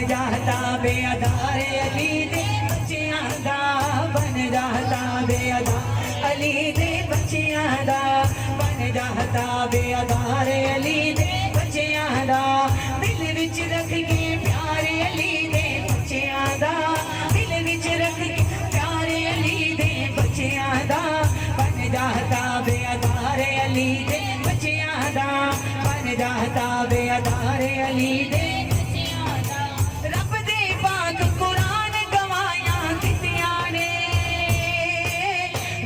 जाता बेअदार अली दे बच्चियां दा बन जाता बेअदार अली दे बच्चियां दा बन जाता बेअदार अली दे बच्चियां दा दिल विच रख के प्यारे अली दे बच्चियां दा दिल विच रख के प्यारे अली दे बच्चियां दा बन जाता बेअदार अली दे बच्चियां दा बन जाता बेअदार अली दे रब दे पाक कुरान गवायां दित्तियां ने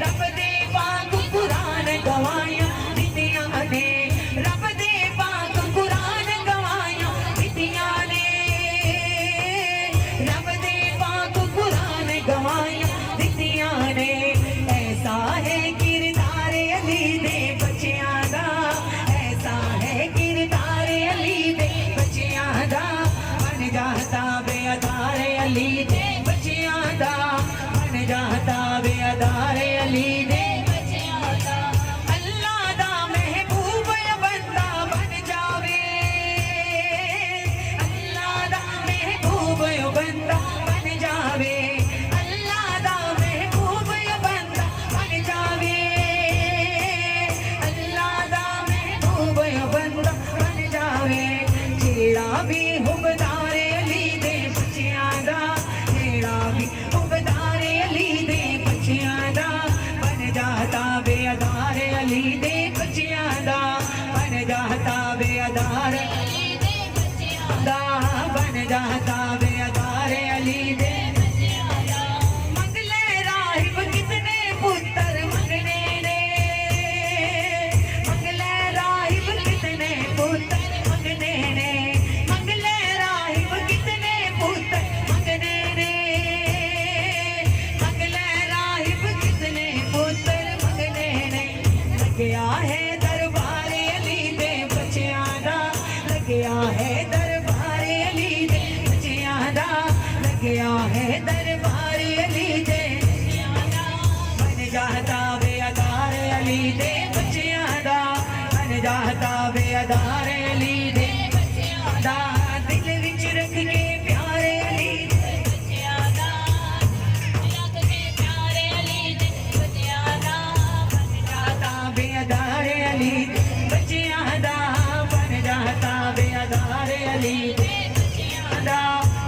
रब दे पाक कुरान गवायां दित्तियां ने रब दे पाक कुरान गवायां दित्तियां ने रब दे पाक कुरान गवायां दित्तियां ने ऐसा है किरदार अली दे बच्चियां दा ऐसा है किरदार अली दे बच्चियां दा बन जाता बेअदार अली दे बच्चियां दा बन जाता बेअदार अली दे बच्चियां दा अल्लाह दा महबूब बंदा बन जावे अल्लाह दा महबूब बंदा बन जावे अल्लाह दा महबूब बंदा बन जावे अल्लाह दा महबूब बंदा बन जावे जेड़ा भी हुबदार अली दे बच्चियां दा जेड़ा भी हुबदार अली दे बच्चियां दा बन जाता बेअदार अली दे बच्चियां दा बन जाता बेअदार अली दे बच्चियां दा बन जाता बेअदार अली दे बच्चियां दा मंगले राहिब कितने पुत्र मंगने ने मंगले राहिब कितने पुत्र मंगने ने मंगले राहिब कितने पुत्र मंगने ने मंगले राहिब कितने पुत्र मंगने ने लग्या है दरबार अली दे बच्चियां दा लग्या है दरबार अली दे बच्चियां दा लग्या है दरबार अली दे बच्चियां दा बन जाता बेअदार अली दे बच्चियां दा बन जाता बेअदार अली दे बच्चियां दा दिल विच रख के प्यारे अली दे बच्चियां दा रख के प्यारे अली दे बच्चियां दा बन जाता बेअदार अली दे बच्चियां दा बन जाता बेअदार अली दे बच्चियां दा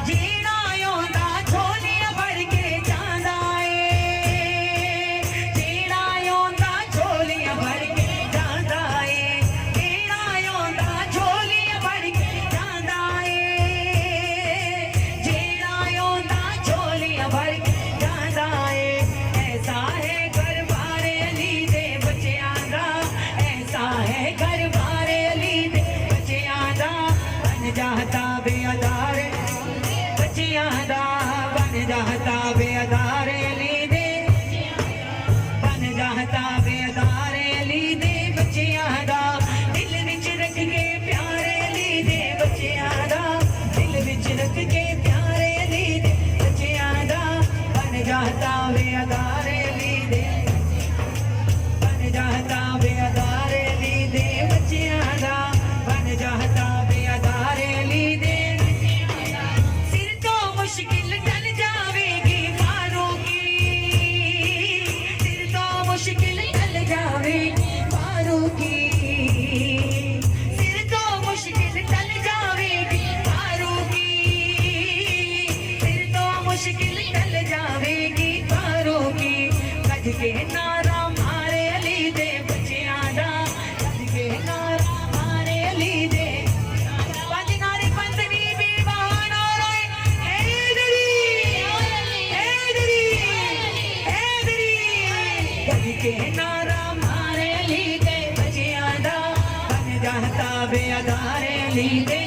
जीना आंदा झोलियां भर के जांदा ए जीना आंदा झोलियां भर के जांदा ए जीना आंदा झोलियां भर के जांदा ए जीना आंदा झोलियां भर के जांदा ए ऐसा है घरबार अली दे बच्चियां दा ऐसा है घरबार अली दे बच्चियां दा बन जाता बेअदार बच्चियां दा बन जाता बेअदार अली दे बन जाता बेअदार अली दे बच्चियां दा दिल विच रख के प्यारे अली दे बच्चियां दा दिल विच रख के प्यारे अली दे बच्चियां दा बन जाता बेअदार अली दे बन जाता बेअदार अली दे बच्चियां दा बन जाता बेअदार अली दे सिर तो मुश्किल टल जावेगी फारूकी सिर तो मुश्किल टल जावेगी फारूकी सिर तो मुश्किल टल जावेगी फारूकी सिर तो मुश्किल टल जावेगी फारूकी कज के नारा मारे अली दे बच्चियां दा कज के नारा मारे अली दे पंज नारे पंजनी बीवान रोए हैदरी हैदरी हैदरी कज के नारा मारे अली दे बच्चियां दा बन जाता बेअदार अली दे